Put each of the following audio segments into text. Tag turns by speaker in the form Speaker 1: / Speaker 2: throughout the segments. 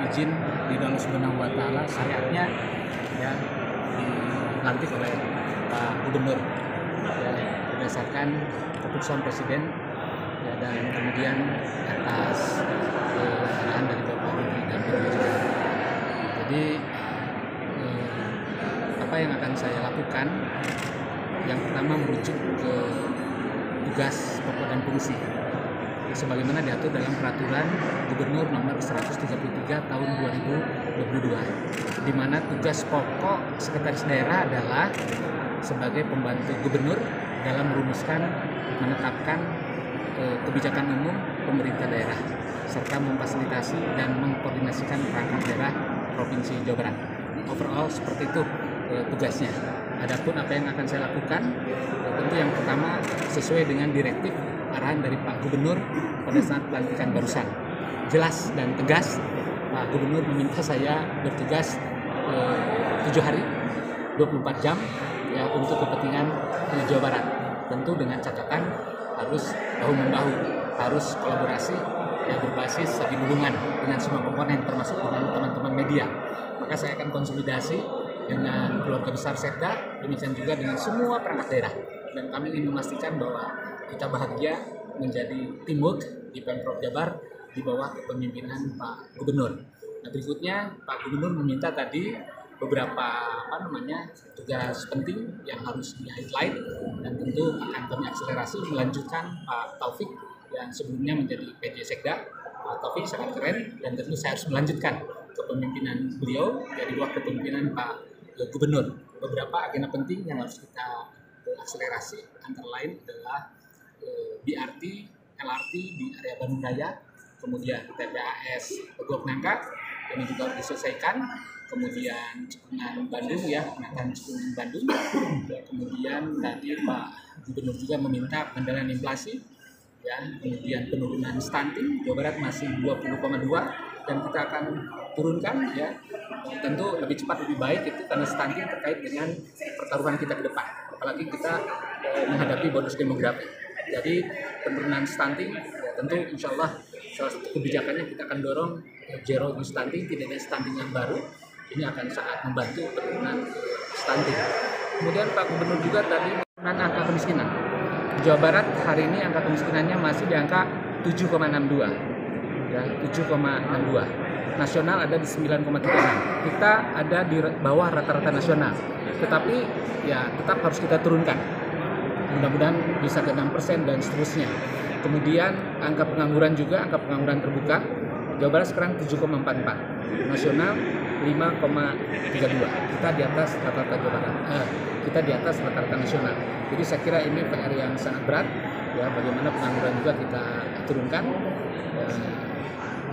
Speaker 1: izin di Allah Subhanahu wa taala, syariatnya ya dilantik oleh Pak Gubernur ya, berdasarkan keputusan Presiden ya, dan kemudian atas arahan dari Bapak Menteri dan Presiden. Jadi apa yang akan saya lakukan? Yang pertama merujuk ke tugas pokok dan fungsi sebagaimana diatur dalam Peraturan Gubernur Nomor 133 Tahun 2022, di mana tugas pokok Sekretaris Daerah adalah sebagai pembantu Gubernur dalam merumuskan, menetapkan kebijakan umum pemerintah daerah serta memfasilitasi dan mengkoordinasikan perangkat daerah Provinsi Jawa Barat. Overall seperti itu tugasnya. Adapun apa yang akan saya lakukan, tentu yang pertama sesuai dengan direktif arahan dari Pak Gubernur pada saat pelantikan barusan. Jelas dan tegas, Pak Gubernur meminta saya bertugas 7 hari, 24 jam ya, untuk kepentingan Jawa Barat. Tentu dengan catatan harus bahu-membahu, harus kolaborasi yang berbasis saling hubungan dengan semua komponen termasuk dengan teman-teman media. Maka saya akan konsolidasi dengan keluarga besar Setda, demikian juga dengan semua perangkat daerah, dan kami ingin memastikan bahwa kita bahagia menjadi teamwork di Pemprov Jabar di bawah kepemimpinan Pak Gubernur. Nah, berikutnya Pak Gubernur meminta tadi beberapa tugas penting yang harus di-highlight, dan tentu akan kami akselerasi melanjutkan Pak Taufik yang sebelumnya menjadi PJ Sekda. Pak Taufik sangat keren, dan tentu saya harus melanjutkan kepemimpinan beliau dari bawah kepemimpinan Pak Gubernur. Beberapa agenda penting yang harus kita akselerasi antara lain adalah BRT, LRT di area Bandung Raya, kemudian TPAS Pegok Nangka ini juga harus diselesaikan, kemudian Cekungan Bandung ya, penataan Cekungan Bandung, kemudian tadi Pak Gubernur juga meminta pengendalian inflasi ya, kemudian penurunan stunting. Jawa Barat masih 20,2 dan kita akan turunkan ya, tentu lebih cepat lebih baik itu karena stunting terkait dengan pertaruhan kita ke depan, apalagi kita menghadapi bonus demografi. Jadi penurunan stunting ya, tentu insya Allah salah satu kebijakannya kita akan dorong zero stunting, tidak ada stunting yang baru. Ini akan sangat membantu penurunan stunting. Kemudian Pak Gubernur juga tadi menekan angka kemiskinan. Jawa Barat hari ini angka kemiskinannya masih di angka 7,62 ya, 7,62. Nasional ada di 9,36. Kita ada di bawah rata-rata nasional. Tetapi ya tetap harus kita turunkan. Mudah-mudahan bisa ke 6% dan seterusnya. Kemudian angka pengangguran juga, angka pengangguran terbuka Jawa Barat sekarang 7,44, nasional 5,32. Kita di atas rata-rata Jawa Barat. Kita di atas rata-rata nasional. Jadi saya kira ini PR yang sangat berat ya, bagaimana pengangguran juga kita turunkan.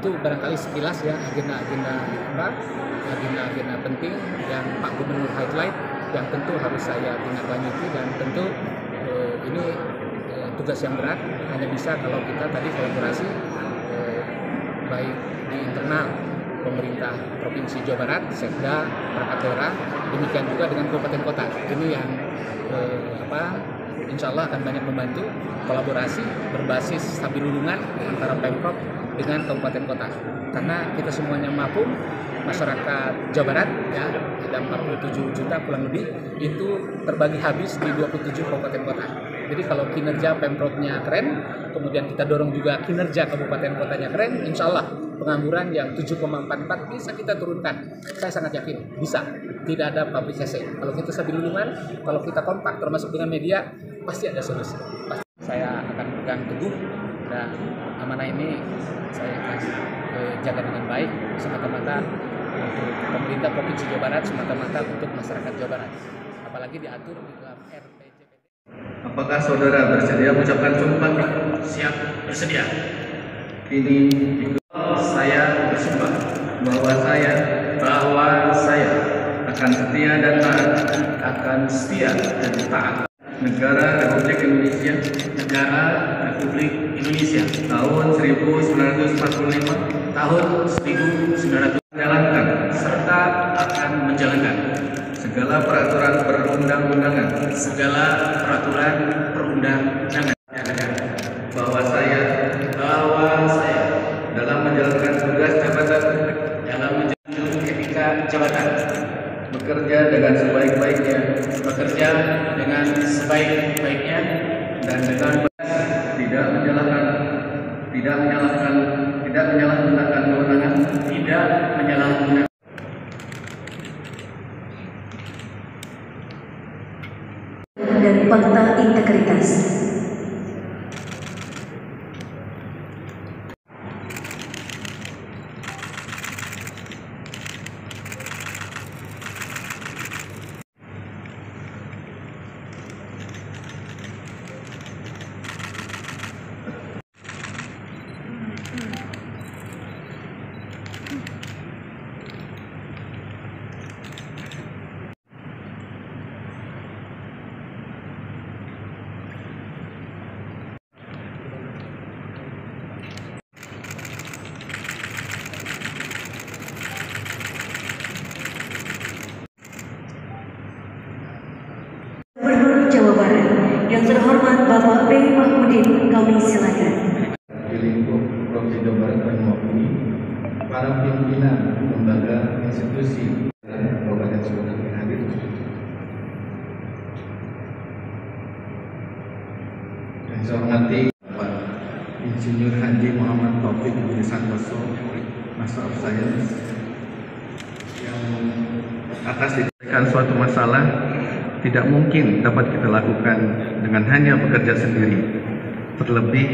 Speaker 1: Itu barangkali sekilas ya agenda-agenda penting yang Pak Gubernur highlight yang tentu harus saya tindak-lanjuti, dan tentu ini tugas yang berat hanya bisa kalau kita tadi kolaborasi baik di internal pemerintah Provinsi Jawa Barat, Setda, perangkat daerah, demikian juga dengan kabupaten kota. Ini yang insya Allah akan banyak membantu kolaborasi berbasis stabil hubungan antara Pemprov dengan kabupaten kota. Karena kita semuanya mampu, masyarakat Jawa Barat ya ada 47 juta kurang lebih, itu terbagi habis di 27 kabupaten kota. Jadi kalau kinerja Pemprovnya keren, kemudian kita dorong juga kinerja kabupaten kotanya keren, insya Allah pengangguran yang 7,44 bisa kita turunkan. Saya sangat yakin bisa. Tidak ada publikasi. Kalau kita stabil hubungan, kalau kita kompak termasuk dengan media, pasti ada solusi. Saya akan pegang teguh, dan amanah ini saya akan jaga dengan baik semata-mata untuk pemerintah Provinsi Jawa Barat, semata-mata untuk masyarakat Jawa Barat. Apalagi diatur di dalam RPJMD.
Speaker 2: Apakah saudara bersedia mengucapkan sumpah?
Speaker 3: Siap, bersedia.
Speaker 2: Kini saya bersumpah bahwa saya akan setia dan taat negara Republik Indonesia tahun 1945
Speaker 3: menjalankan serta akan menjalankan
Speaker 2: segala peraturan perundang-undangan bahwa saya
Speaker 3: bahwa saya
Speaker 2: dalam menjalankan tugas jabatan
Speaker 3: jabatan,
Speaker 2: bekerja dengan sebaik-baiknya,
Speaker 3: bekerja dengan sebaik-baiknya,
Speaker 2: dan dengan tidak menyalahgunakan kewenangan,
Speaker 3: tidak menyalahgunakan
Speaker 4: dan fakta integritas. Gubernur Jawa Barat yang terhormat Bapak B. Mahmudin, kami silakan.
Speaker 2: di lingkup Provinsi Jawa Barat dan mewakili para pimpinan lembaga institusi dan kabupaten Sumedang yang hadir. Yang saya hormati Bapak Insinyur Haji Muhammad Taufik Budi Santoso, Master of Science, yang atas didirikan suatu masalah tidak mungkin dapat kita lakukan dengan hanya bekerja sendiri. Terlebih